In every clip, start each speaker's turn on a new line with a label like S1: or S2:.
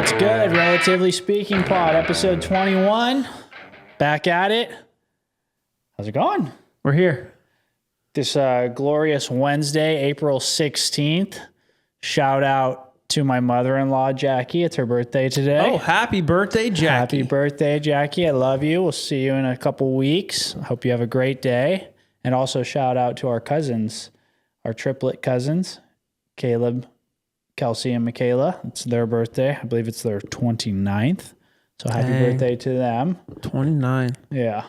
S1: What's good? Relatively Speaking Pod, episode 21. Back at it. How's it going?
S2: We're here.
S1: This glorious Wednesday, April 16th. Shout out to my mother-in-law, Jackie. It's her birthday today.
S2: Oh, happy birthday, Jackie.
S1: Happy birthday, Jackie. I love you. We'll see you in a couple weeks. I hope you have a great day. And also shout out to our cousins, our triplet cousins, Caleb, Kelsey, and Michaela. It's their birthday. I believe it's their 29th. So happy birthday to them.
S2: 29.
S1: Yeah.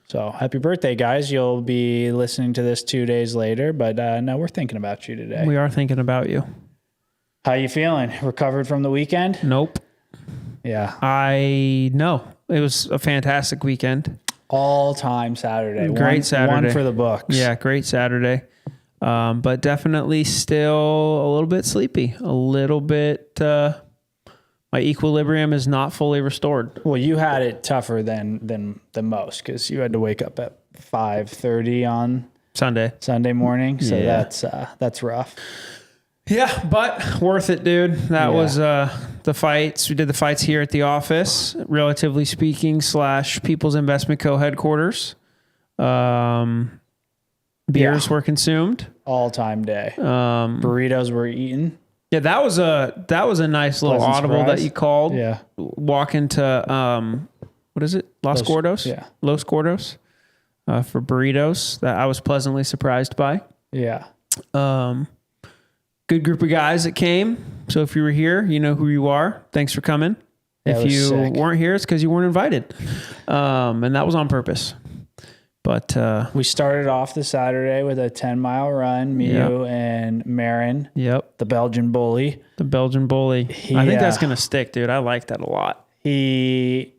S1: So happy birthday, guys. You'll be listening to this 2 days later, but no, we're thinking about you today.
S2: We are thinking about you.
S1: How you feeling? Recovered from the weekend?
S2: Nope.
S1: Yeah.
S2: No. It was a fantastic weekend.
S1: All-time Saturday.
S2: Great Saturday.
S1: One for the books.
S2: Yeah, great Saturday. But definitely still a little bit sleepy. A little bit, my equilibrium is not fully restored.
S1: Well, you had it tougher than most because you had to wake up at 5:30 on Sunday morning. So that's rough.
S2: Yeah, but worth it, dude. That was the fights. We did the fights here at the office, Relatively Speaking / People's Investment Co. headquarters. Beers were consumed.
S1: All-time day. Burritos were eaten.
S2: Yeah, that was a nice little
S1: Pleasant
S2: audible
S1: surprise.
S2: that you called.
S1: Yeah.
S2: Walk into what is it? Los Gordos?
S1: Yeah.
S2: Los Gordos for burritos that I was pleasantly surprised by.
S1: Yeah.
S2: Good group of guys that came. So if you were here, you know who you are. Thanks for coming.
S1: Yeah,
S2: if you
S1: sick.
S2: weren't here, it's because you weren't invited. And that was on purpose. But
S1: We started off the Saturday with a 10-mile run, you and Marin,
S2: yep,
S1: the Belgian bully.
S2: the Belgian bully. I think that's gonna stick, dude. I like that a lot.
S1: He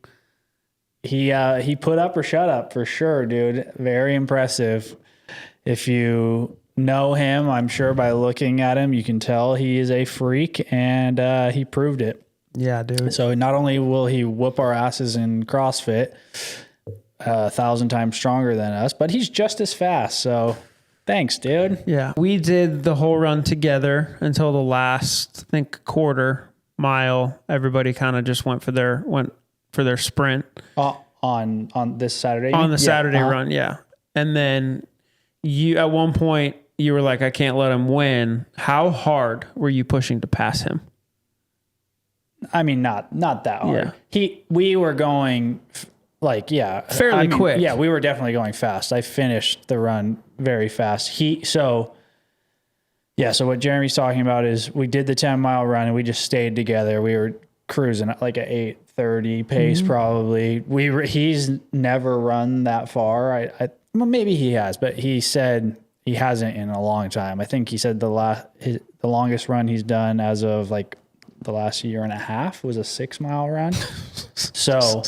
S1: put up or shut up for sure, dude. Very impressive. If you know him, I'm sure by looking at him, you can tell he is a freak, and he proved it.
S2: Yeah, dude.
S1: So not only will he whoop our asses in CrossFit, 1,000 times stronger than us, but he's just as fast. So thanks, dude.
S2: Yeah, we did the whole run together until the last, I think, quarter mile. Everybody kind of just went for their sprint
S1: On this Saturday.
S2: on the Saturday run. Yeah, and then you at one point you were like, I can't let him win. How hard were you pushing to pass him?
S1: I mean, not that hard.
S2: Yeah.
S1: We were going
S2: Fairly quick.
S1: Yeah, we were definitely going fast. I finished the run very fast. So what Jeremy's talking about is we did the 10-mile run and we just stayed together. We were cruising at like an 8:30 pace probably. He's never run that far. Well, maybe he has, but he said he hasn't in a long time. I think he said the longest run he's done as of like the last year and a half was a 6-mile run. So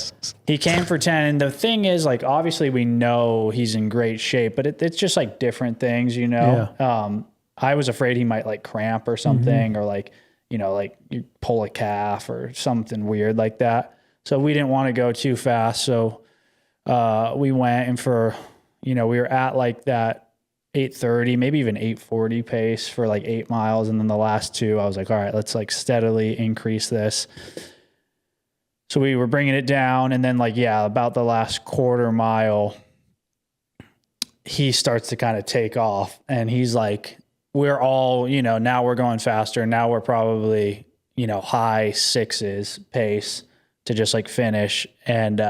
S1: he came for 10. And the thing is, like, obviously we know he's in great shape, but it's just like different things, you know?
S2: Yeah.
S1: I was afraid he might like cramp or something, or like, you know, like you pull a calf or something weird like that. So we didn't want to go too fast. So we went, and we were at like that 8:30, maybe even 8:40 pace for like 8 miles. And then the last two, I was like, all right, let's like steadily increase this. So we were bringing it down. And then about the last quarter mile, he starts to kind of take off, and he's like, we're all, now we're going faster. Now we're probably, high 6s pace to just like finish. And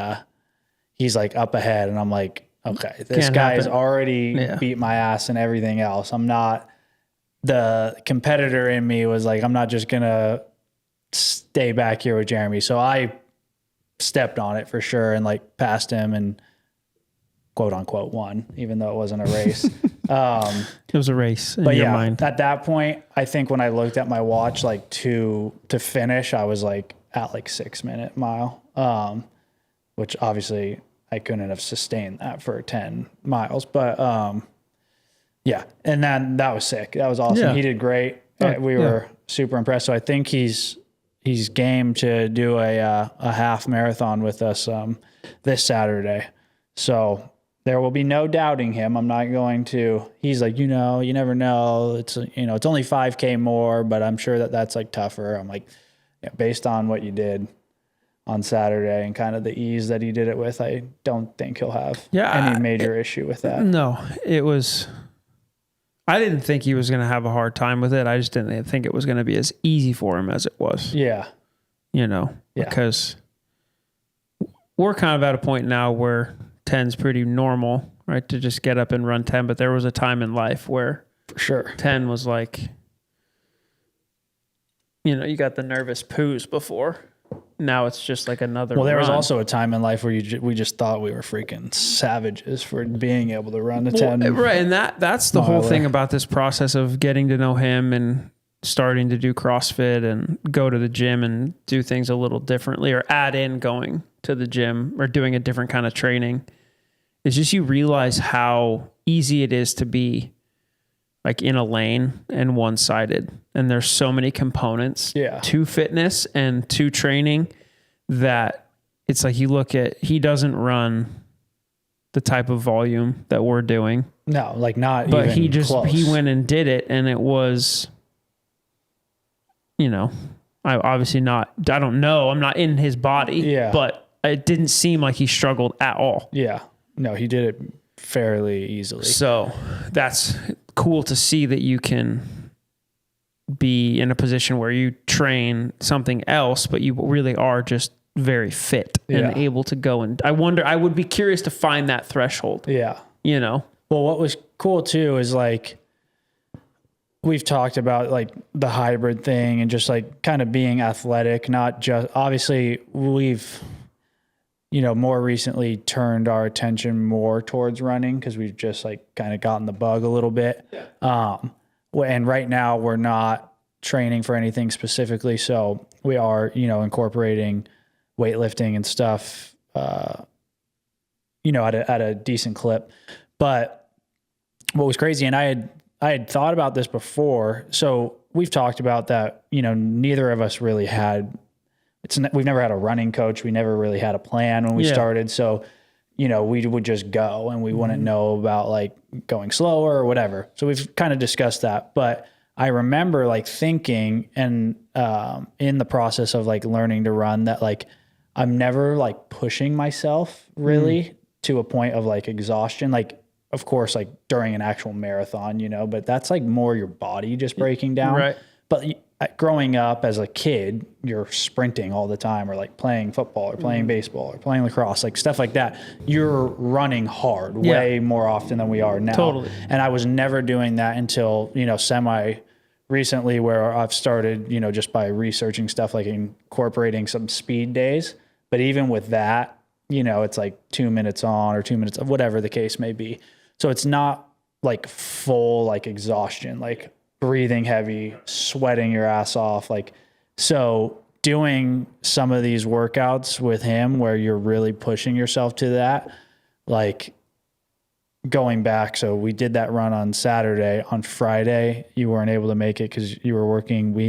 S1: he's like up ahead, and I'm like, okay, this guy's already beat my ass and everything else. I'm not, the competitor in me was like, I'm not just going to stay back here with Jeremy. So I stepped on it for sure and like passed him and quote unquote won, even though it wasn't a race.
S2: It was a race in
S1: but
S2: your mind.
S1: At that point, I think when I looked at my watch, like to finish, I was like at like 6-minute mile, which obviously I couldn't have sustained that for 10 miles, but and then that was sick. That was awesome.
S2: Yeah.
S1: He did great. We were super impressed. So I think he's game to do a half marathon with us this Saturday. So there will be no doubting him. I'm not going to. He's like, you never know. It's only 5K more, but I'm sure that's like tougher. I'm like, based on what you did on Saturday and kind of the ease that he did it with, I don't think he'll have any major issue with that.
S2: No, I didn't think he was going to have a hard time with it. I just didn't think it was going to be as easy for him as it was.
S1: Yeah.
S2: Because we're kind of at a point now where 10's pretty normal, right? To just get up and run 10. But there was a time in life where
S1: for sure
S2: 10 was like, you got the nervous poos before. Now it's just like another
S1: Well, there was
S2: run.
S1: also a time in life where we just thought we were freaking savages for being able to run a 10.
S2: Right, and that's the whole thing about this process of getting to know him and starting to do CrossFit and go to the gym and do things a little differently, or add in going to the gym or doing a different kind of training. It's just you realize how easy it is to be like in a lane and one-sided. And there's so many components to fitness and to training that it's like you look at, he doesn't run the type of volume that we're doing.
S1: No, like not
S2: but
S1: even close.
S2: He went and did it, and it was, I obviously not, I don't know, I'm not in his body, but it didn't seem like he struggled at all.
S1: Yeah. No, he did it fairly easily.
S2: So that's cool to see that you can be in a position where you train something else, but you really are just very fit and able to go. And I would be curious to find that threshold.
S1: Yeah.
S2: Well,
S1: what was cool too is like, we've talked about like the hybrid thing and just like kind of being athletic, not just, obviously we've, more recently turned our attention more towards running because we've just like kind of gotten the bug a little bit. Yeah. And right now we're not training for anything specifically. So we are, incorporating weightlifting and stuff, at a decent clip. But what was crazy, and I had thought about this before. So we've talked about that, neither of us really had, we've never had a running coach. We never really had a plan when we started. So, we would just go and we wouldn't know about like going slower or whatever. So we've kind of discussed that, but I remember like thinking and, in the process of like learning to run that like, I'm never like pushing myself really to a point of like exhaustion. Like, of course, like during an actual marathon, but that's like more your body just breaking down.
S2: Right.
S1: But growing up as a kid, you're sprinting all the time or like playing football or playing baseball or playing lacrosse, like stuff like that. You're running hard way more often than we are now.
S2: Totally.
S1: And I was never doing that until, semi recently where I've started, just by researching stuff, like incorporating some speed days. But even with that, it's like 2 minutes on or 2 minutes of whatever the case may be. So it's not like full, like exhaustion, like breathing heavy, sweating your ass off. Like, so doing some of these workouts with him where you're really pushing yourself to that, like going back. So we did that run on Saturday. On Friday, you weren't able to make it because you were working. We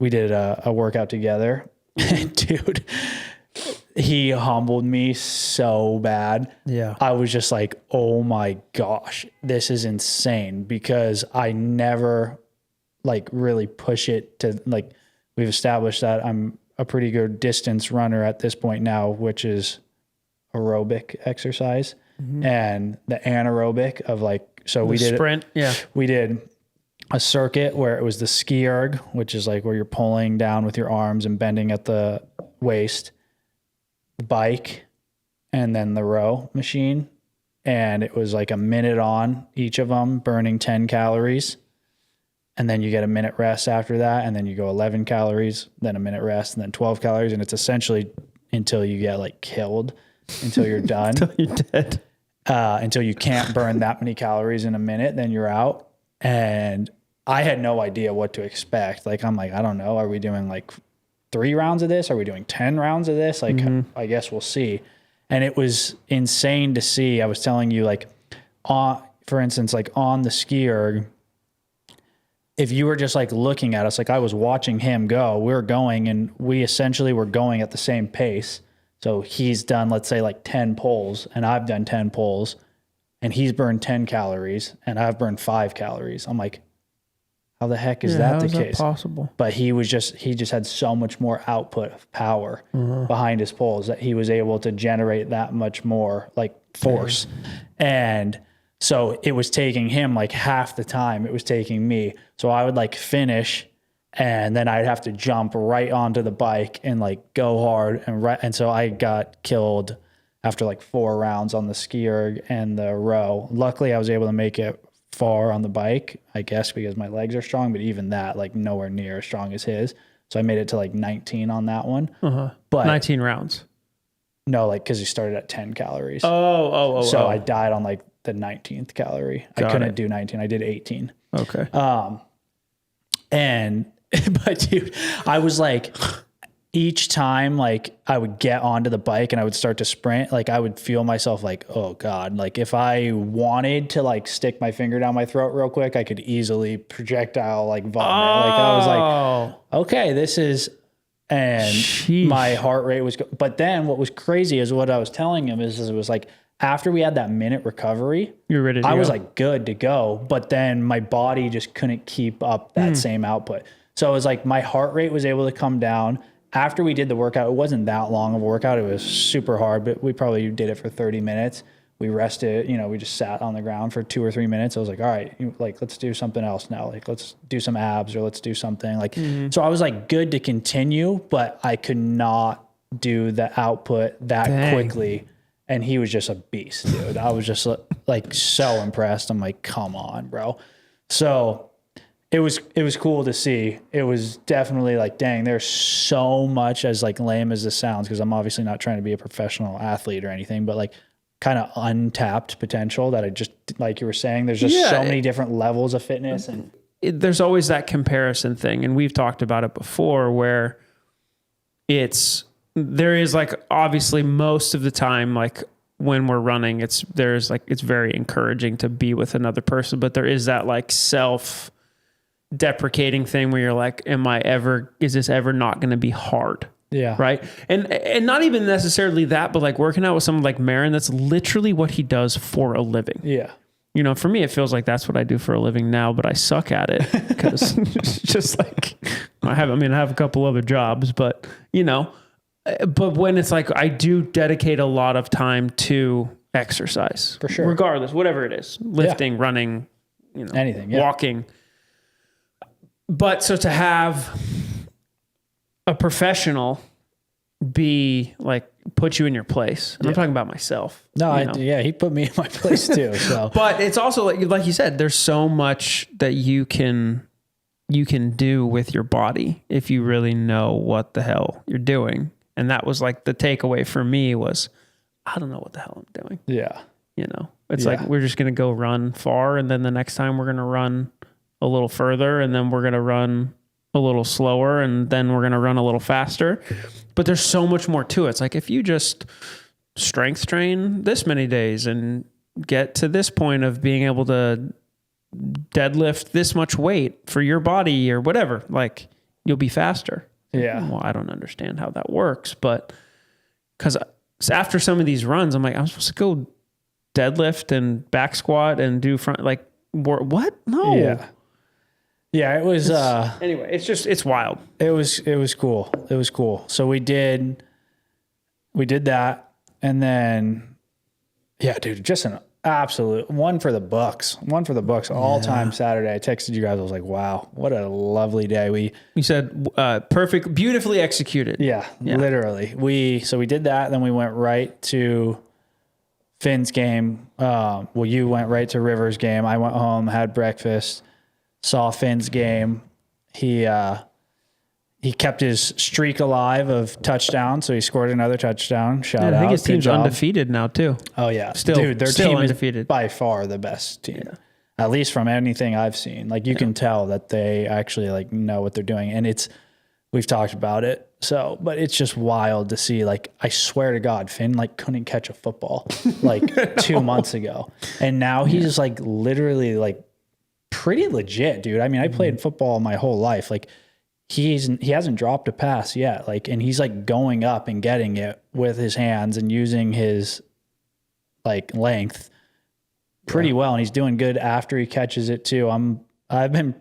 S1: did a workout together. Dude, he humbled me so bad. Yeah. I was just like, oh my gosh, this is insane, because I never like really push it to, like, we've established that I'm a pretty good distance runner at this point now, which is aerobic exercise. And the anaerobic of like, so we did
S2: sprint.
S1: We did a circuit where it was the ski erg, which is like where you're pulling down with your arms and bending at the waist, bike, and then the row machine. And it was like a minute on each of them, burning 10 calories. And then you get a minute rest after that. And then you go 11 calories, then a minute rest, and then 12 calories. And it's essentially until you get like killed, until you're done.
S2: Until you're dead.
S1: Until you can't burn that many calories in a minute, then you're out. And I had no idea what to expect. Like, I'm like, I don't know. Are we doing like 3 rounds of this? Are we doing 10 rounds of this? Like, I guess we'll see. And it was insane to see. I was telling you, like, for instance, like on the ski erg, if you were just like looking at us, like I was watching him go, we were going, and we essentially were going at the same pace. So he's done, let's say, like 10 pulls, and I've done 10 pulls, and he's burned 10 calories, and I've burned 5 calories. I'm like, How the heck is that the
S2: how is
S1: case?
S2: that possible?
S1: But he just had so much more output of power behind his poles that he was able to generate that much more like force. And so it was taking him like half the time it was taking me. So I would like finish and then I'd have to jump right onto the bike and like go hard. And so I got killed after like 4 rounds on the ski erg and the row. Luckily I was able to make it far on the bike, I guess, because my legs are strong, but even that, like nowhere near as strong as his. So I made it to like 19 on that one. But
S2: 19 rounds.
S1: No, like, cause he started at 10 calories.
S2: So
S1: I died on like the 19th calorie. I couldn't do 19. I did 18.
S2: Okay.
S1: But dude, I was like, each time like I would get onto the bike and I would start to sprint, like I would feel myself like, oh God, like if I wanted to like stick my finger down my throat real quick, I could easily projectile like vomit. Like I was like, okay, this is, and my heart rate was, but then what was crazy is what I was telling him is it was like, after we had that minute recovery,
S2: you're ready to
S1: I
S2: go.
S1: was like good to go, but then my body just couldn't keep up that same output. So it was like my heart rate was able to come down. After we did the workout, it wasn't that long of a workout. It was super hard, but we probably did it for 30 minutes. We rested, we just sat on the ground for 2 or 3 minutes. I was like, all right, let's do something else now. Like, let's do some abs or let's do something like, so I was like good to continue, but I could not do the output that quickly. And he was just a beast, dude. I was just like so impressed. I'm like, come on, bro. So it was cool to see. It was definitely like, dang, there's so much, as like lame as this sounds, because I'm obviously not trying to be a professional athlete or anything, but like kind of untapped potential that I just, like you were saying, there's just so many different levels of fitness. And
S2: there's always that comparison thing. And we've talked about it before where there is like, obviously most of the time, like when we're running, it's very encouraging to be with another person, but there is that like self-deprecating thing where you're like, is this ever not going to be hard?
S1: Yeah.
S2: Right. And not even necessarily that, but like working out with someone like Marin, that's literally what he does for a living.
S1: Yeah.
S2: For me, it feels like that's what I do for a living now, but I suck at it because it's just like, I have a couple other jobs, but but when it's like, I do dedicate a lot of time to exercise
S1: for sure,
S2: regardless, whatever it is, lifting, running,
S1: anything,
S2: walking. But so to have a professional be like, put you in your place. And I'm talking about myself.
S1: No, he put me in my place too. So,
S2: but it's also like you said, there's so much that you can do with your body if you really know what the hell you're doing. And that was like the takeaway for me was, I don't know what the hell I'm doing.
S1: Yeah.
S2: It's like, we're just going to go run far. And then the next time we're going to run a little further, and then we're going to run a little slower, and then we're going to run a little faster. But there's so much more to it. It's like, if you just strength train this many days and get to this point of being able to deadlift this much weight for your body or whatever, like you'll be faster.
S1: Yeah.
S2: Well, I don't understand how that works, but because after some of these runs, I'm like, I'm supposed to go deadlift and back squat and do front, like what? No.
S1: Yeah. Yeah. It was,
S2: anyway, it's wild.
S1: It was cool. It was cool. So we did that. And then, yeah, dude, just an absolute one for the books all time Saturday. I texted you guys. I was like, wow, what a lovely day. You said,
S2: perfect, beautifully executed.
S1: Yeah, literally. We did that. Then we went right to Finn's game. You went right to River's game. I went home, had breakfast, saw Finn's game. He kept his streak alive of touchdowns, so he scored another touchdown. Shout out.
S2: I think his team's undefeated now too.
S1: Oh yeah,
S2: their team
S1: undefeated. Is by far the best team, at least from anything I've seen. Like you can tell that they actually like know what they're doing, and we've talked about it. So, but it's just wild to see. Like I swear to God, Finn like couldn't catch a football like 2 months ago, and now he's like literally like pretty legit, dude. I mean, I played football my whole life, like. He hasn't dropped a pass yet, like, and he's like going up and getting it with his hands and using his like length pretty well, and he's doing good after he catches it too. I've been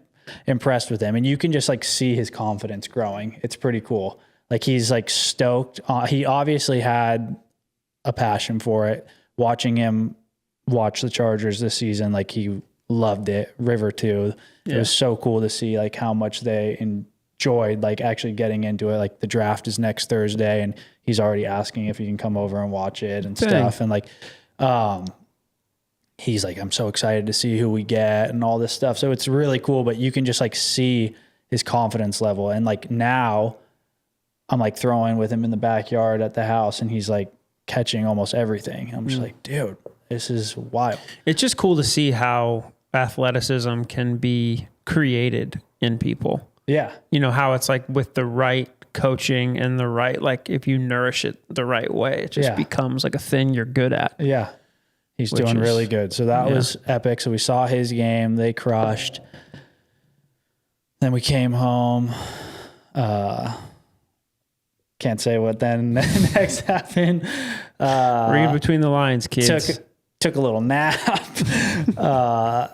S1: impressed with him. And you can just like see his confidence growing. It's pretty cool. Like he's like stoked. He obviously had a passion for it. Watching him watch the Chargers this season, like he loved it. River too. It was so cool to see like how much they enjoyed like actually getting into it. Like the draft is next Thursday and he's already asking if he can come over and watch it and stuff. And like, he's like, I'm so excited to see who we get and all this stuff. So it's really cool, but you can just like see his confidence level. And like now I'm like throwing with him in the backyard at the house and he's like catching almost everything. I'm just like, dude, this is wild.
S2: It's just cool to see how athleticism can be created in people.
S1: Yeah.
S2: You know, how it's like with the right coaching and the right, like if you nourish it the right way, it just becomes like a thing you're good at.
S1: Yeah. He's doing really good. So that was epic. So we saw his game. They crushed. Then we came home. Can't say what then next happened.
S2: Read between the lines, kids.
S1: Took a little nap.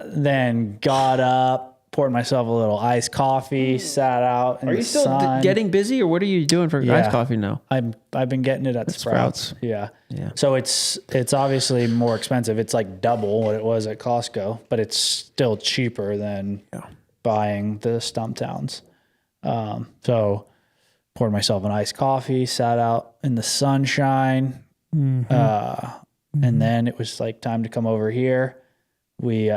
S1: Then got up, poured myself a little iced coffee, sat out in the sun. Are you still
S2: getting busy, or what are you doing for iced coffee now?
S1: I've been getting it at Sprouts. Yeah. So it's obviously more expensive. It's like double what it was at Costco, but it's still cheaper than buying the Stumptowns. So poured myself an iced coffee, sat out in the sunshine. And then it was like time to come over here. We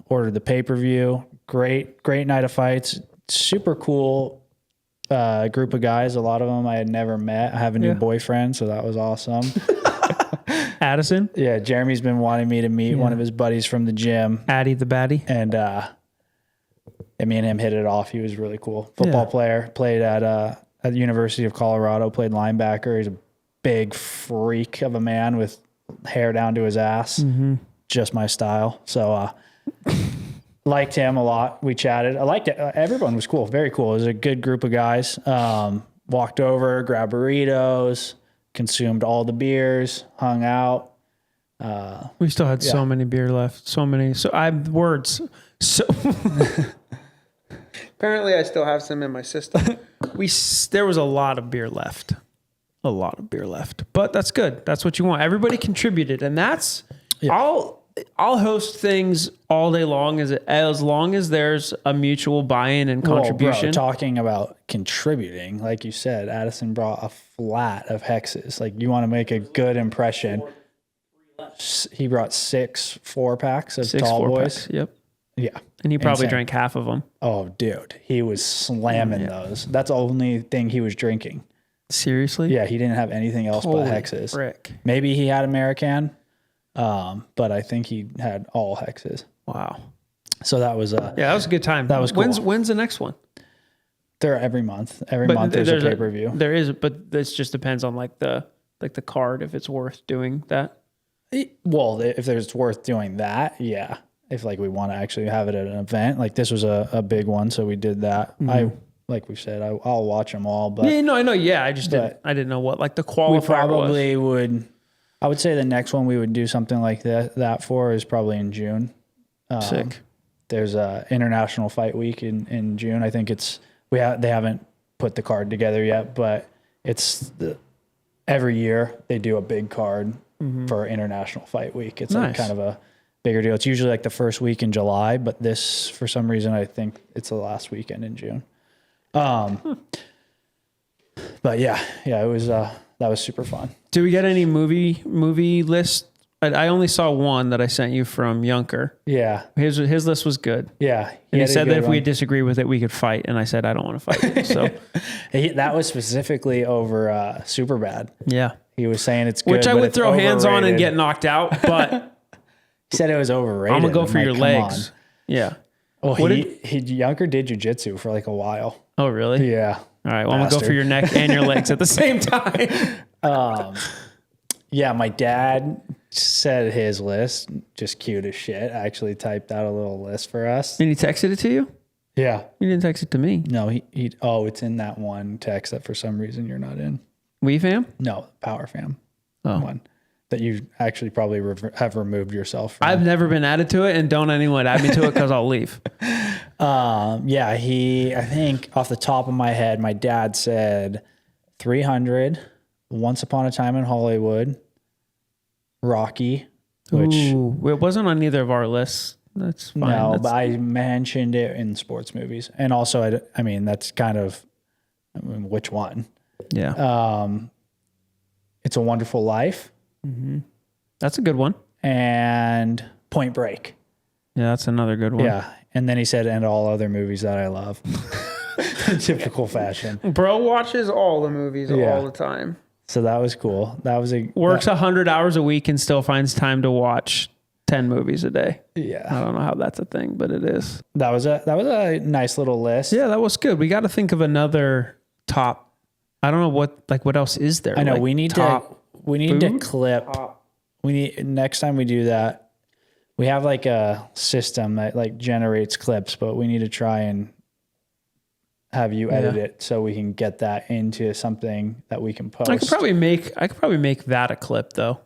S1: ordered the pay-per-view. Great night of fights. Super cool group of guys. A lot of them I had never met. I have a new boyfriend, so that was awesome.
S2: Addison?
S1: Yeah, Jeremy's been wanting me to meet one of his buddies from the gym.
S2: Addie the baddie?
S1: And me and him hit it off. He was really cool. Football player. Played at the University of Colorado. Played linebacker. He's a big freak of a man with hair down to his ass. Just my style. So liked him a lot. We chatted. I liked it. Everyone was cool. Very cool. It was a good group of guys. Walked over, grabbed burritos, consumed all the beers, hung out.
S2: We still had so many beer left. So many. So I have words. So apparently I still have some in my system. There was a lot of beer left. A lot of beer left, but that's good. That's what you want. Everybody contributed, and that's I'll host things all day long as long as there's a mutual buy-in and contribution.
S1: Bro, talking about contributing, like you said, Addison brought a flat of hexes. Like you want to make a good impression. He brought 6 4-packs of tall boys.
S2: Yep.
S1: Yeah.
S2: And he probably drank half of them.
S1: Oh, dude, he was slamming those. That's the only thing he was drinking.
S2: Seriously?
S1: Yeah, he didn't have anything else but hexes.
S2: Frick.
S1: Maybe he had American, but I think he had all hexes.
S2: Wow.
S1: So that was
S2: that was a good time.
S1: That was cool.
S2: When's the next one?
S1: They're every month. Every month there's a pay-per-view.
S2: There is, but this just depends on like the card if it's worth doing that.
S1: Well, if it's worth doing that, yeah. If like we want to actually have it at an event, like this was a big one, so we did that. Like we said, I'll watch them all. But
S2: I know. Yeah, I didn't know what like the qualifier
S1: we probably would. I would say the next one we would do something like that for is probably in June.
S2: Sick.
S1: There's a International Fight Week in June. I think they haven't put the card together yet, but it's every year they do a big card for International Fight Week. It's like kind of a bigger deal. It's usually like the first week in July, but this for some reason I think it's the last weekend in June. But yeah, it was, that was super fun.
S2: Do we get any movie list? I only saw one that I sent you from Yunker.
S1: Yeah.
S2: His list was good.
S1: Yeah.
S2: And he said that if we disagree with it, we could fight. And I said, I don't want to fight. So
S1: that was specifically over, Superbad.
S2: Yeah.
S1: He was saying it's good,
S2: which I would throw hands on and get knocked out, but
S1: he said it was overrated.
S2: I'm gonna go for your legs. On. Yeah.
S1: Well, Yunker did jujitsu for like a while.
S2: Oh, really?
S1: Yeah.
S2: All right. Well, I'm gonna go for your neck and your legs at the same time.
S1: Yeah, my dad said his list, just cute as shit. I actually typed out a little list for us.
S2: And he texted it to you?
S1: Yeah.
S2: You didn't text it to me.
S1: No, it's in that one text that for some reason you're not in.
S2: We fam?
S1: No, Power Fam. One that you actually probably have removed yourself from.
S2: I've never been added to it, and don't anyone add me to it because I'll leave.
S1: Yeah, I think off the top of my head, my dad said 300, Once Upon a Time in Hollywood, Rocky, which
S2: Ooh, it wasn't on either of our lists. That's fine.
S1: no, but I mentioned it in sports movies. And also, I mean, that's kind of, which one?
S2: Yeah.
S1: It's a Wonderful Life.
S2: That's a good one.
S1: And Point Break.
S2: Yeah, that's another good one.
S1: Yeah. And then he said, and all other movies that I love. Typical fashion.
S2: Bro watches all the movies all the time.
S1: So that was cool. That was
S2: Works 100 hours a week and still finds time to watch 10 movies a day.
S1: Yeah.
S2: I don't know how that's a thing, but it is.
S1: That was a nice little list.
S2: Yeah, that was good. We got to think of another top. I don't know what else is there.
S1: I know
S2: like
S1: we need to clip. Next time we do that, we have like a system that like generates clips, but we need to try and have you edit it so we can get that into something that we can post.
S2: I could probably make that a clip though,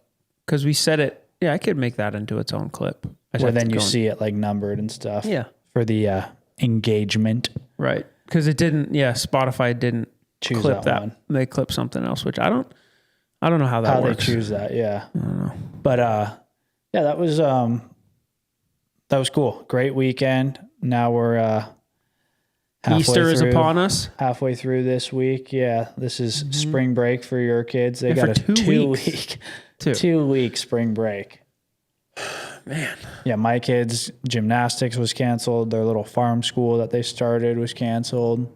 S2: because we said it. Yeah, I could make that into its own clip.
S1: Where then you see it like numbered and stuff.
S2: Yeah,
S1: for the engagement.
S2: Right, because it didn't. Yeah, Spotify didn't
S1: choose
S2: clip that.
S1: one.
S2: They clipped something else, which I don't know how that works.
S1: They choose that. Yeah, I don't know. But yeah, that was cool. Great weekend. Now we're
S2: Easter is upon us.
S1: Halfway through this week. Yeah, this is spring break for your kids. They got a 2-week spring break.
S2: Man.
S1: Yeah, my kids' gymnastics was canceled. Their little farm school that they started was canceled.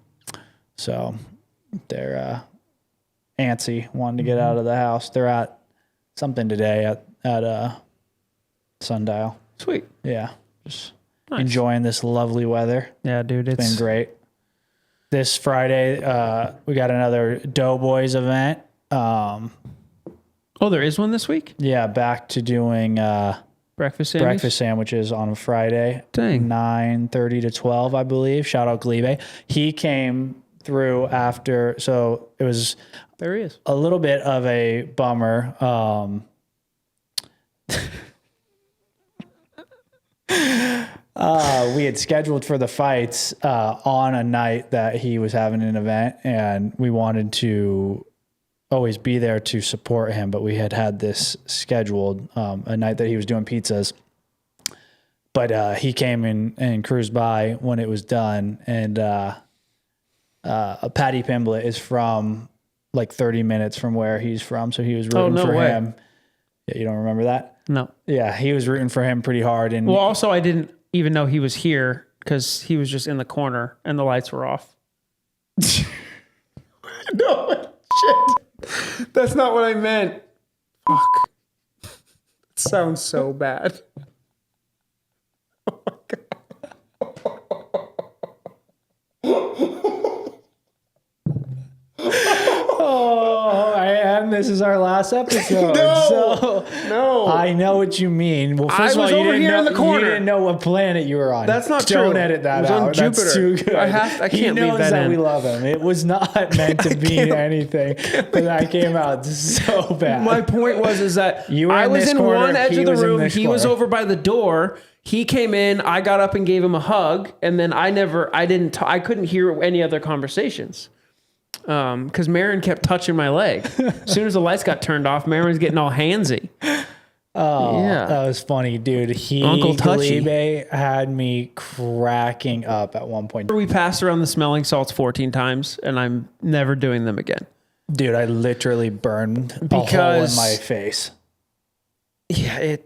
S1: So they're antsy, wanting to get out of the house. They're at something today at Sundial.
S2: Sweet.
S1: Yeah, just enjoying this lovely weather.
S2: Yeah, dude,
S1: it's been great. This Friday, we got another Doughboys event.
S2: Oh, there is one this week?
S1: Yeah, back to doing breakfast sandwiches on a Friday.
S2: Dang.
S1: 9:30 to 12, I believe. Shout out Glebe. He came through after, so it was
S2: there he is.
S1: A little bit of a bummer. We had scheduled for the fights on a night that he was having an event, and we wanted to always be there to support him, but we had this scheduled a night that he was doing pizzas. But he came in and cruised by when it was done, and Patty Pimblett is from like 30 minutes from where he's from, so he was rooting for him. Yeah, you don't remember that?
S2: No.
S1: Yeah, he was rooting for him pretty hard. And
S2: well, also I didn't even know he was here because he was just in the corner and the lights were off. No, shit. That's not what I meant. Fuck. It sounds so bad. Oh my
S1: Oh, and this is our last episode. No. I know what you mean. Well, first of all, you didn't know what planet you were on.
S2: That's not true.
S1: Don't edit that out.
S2: On Jupiter.
S1: That's too good.
S2: I can't
S1: he knows
S2: leave that
S1: that
S2: in.
S1: We love him. It was not meant to be anything, but that came out so bad.
S2: My point was that I was in one edge of the room. He was over by the door. He came in. I got up and gave him a hug, and then I couldn't hear any other conversations. Because Marin kept touching my leg. As soon as the lights got turned off, Marin was getting all handsy.
S1: Oh, yeah. That was funny, dude.
S2: Uncle Touchy
S1: Glebe had me cracking up at one point.
S2: We passed around the smelling salts 14 times, and I'm never doing them again.
S1: Dude, I literally burned a hole in my face.
S2: Yeah,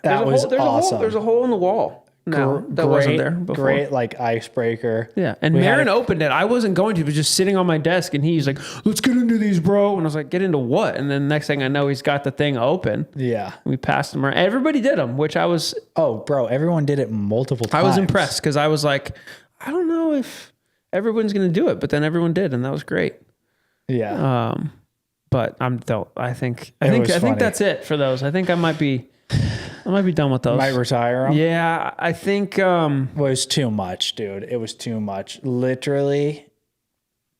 S1: that was awesome.
S2: There's a hole in the wall. No, that wasn't there before.
S1: Great, like, icebreaker.
S2: Yeah, and Marin opened it. I wasn't going to. He was just sitting on my desk, and he's like, let's get into these, bro. And I was like, get into what? And then next thing I know, he's got the thing open.
S1: Yeah.
S2: We passed him around. Everybody did them, which I was...
S1: Oh, bro, everyone did it multiple times.
S2: I was impressed, because I was like, I don't know if everyone's going to do it, but then everyone did, and that was great.
S1: Yeah.
S2: But I think that's it for those. I think I might be done with those.
S1: Might retire them?
S2: Yeah, I think...
S1: it was too much, dude. It was too much. Literally,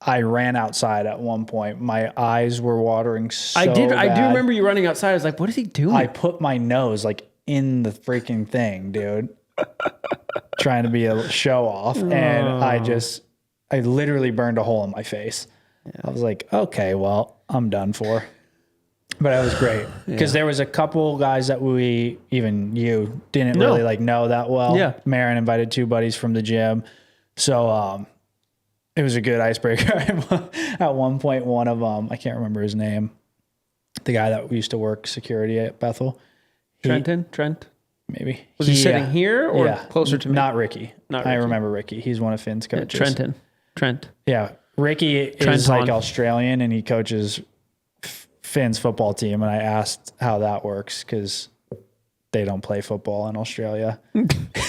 S1: I ran outside at one point. My eyes were watering so bad.
S2: I do remember you running outside. I was like, what is he doing?
S1: I put my nose, like, in the freaking thing, dude. trying to be a show off. And I literally burned a hole in my face. Yeah. I was like, okay, well, I'm done for. But it was great because there was a couple guys that even you didn't really like know that well.
S2: Yeah.
S1: Marin invited 2 buddies from the gym. So, it was a good icebreaker. At one point, one of them, I can't remember his name, the guy that used to work security at Bethel.
S2: Trent?
S1: Maybe.
S2: Was he sitting here or closer to me?
S1: Not Ricky. I remember Ricky. He's one of Finn's coaches.
S2: Trent.
S1: Yeah. Ricky is like Australian and he coaches Finn's football team. And I asked how that works because they don't play football in Australia.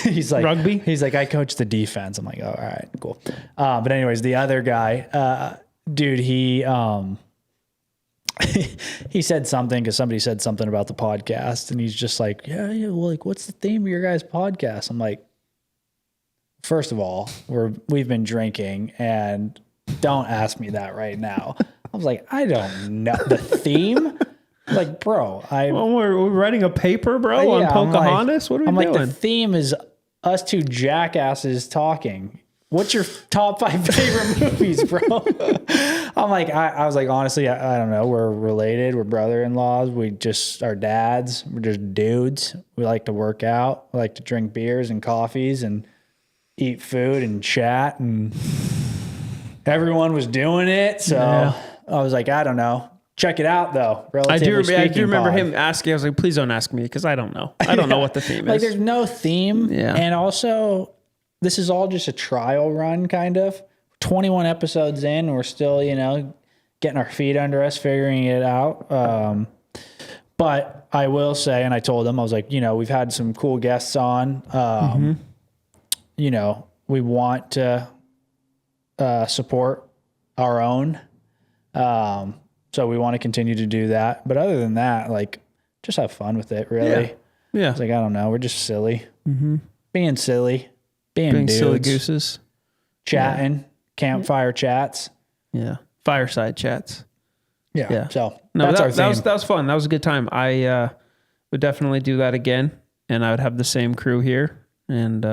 S1: He's like,
S2: rugby?
S1: He's like, I coach the defense. I'm like, oh, all right, cool. But anyways, the other guy, dude, he said something because somebody said something about the podcast and he's just like, yeah, well, like, what's the theme of your guys' podcast? I'm like, first of all, we've been drinking and don't ask me that right now. I was like, I don't know the theme. Like, bro,
S2: we're writing a paper, bro, on Pocahontas. What are we doing?
S1: Like, the theme is us 2 jackasses talking. What's your top 5 favorite movies, bro? I'm like, I was like, honestly, I don't know. We're related. We're brother-in-laws. We just are dads. We're just dudes. We like to work out. We like to drink beers and coffees and eat food and chat. And everyone was doing it. So I was like, I don't know. Check it out, though.
S2: I do remember him asking. I was like, please don't ask me because I don't know. I don't know what the theme is.
S1: Like, there's no theme.
S2: Yeah.
S1: And also, this is all just a trial run, kind of. 21 episodes in, we're still, getting our feet under us, figuring it out. But I will say, and I told them, I was like, we've had some cool guests on. We want to support our own. So we want to continue to do that. But other than that, like, just have fun with it, really.
S2: Yeah.
S1: It's like, I don't know. We're just silly. Mm-hmm. Being silly. Being dudes.
S2: Silly gooses.
S1: Chatting. Campfire chats.
S2: Yeah. Fireside chats.
S1: Yeah. So
S2: that's our theme. That was fun. That was a good time. I would definitely do that again. And I would have the same crew here. And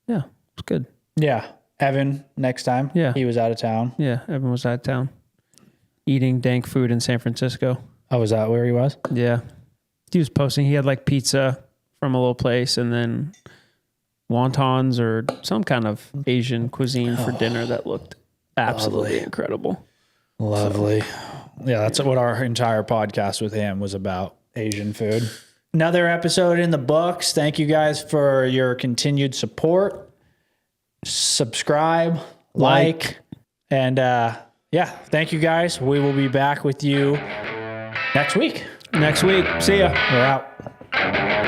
S2: it's good.
S1: Yeah. Evan next time.
S2: Yeah.
S1: He was out of town.
S2: Yeah. Evan was out of town. Eating dank food in San Francisco.
S1: Oh, was that where he was?
S2: Yeah. He was posting. He had like pizza from a little place and then wontons or some kind of Asian cuisine for dinner that looked absolutely incredible.
S1: Lovely. Yeah, that's what our entire podcast with him was about, Asian food. Another episode in the books. Thank you guys for your continued support. Subscribe, like, and thank you guys. We will be back with you next week.
S2: See ya.
S1: We're out.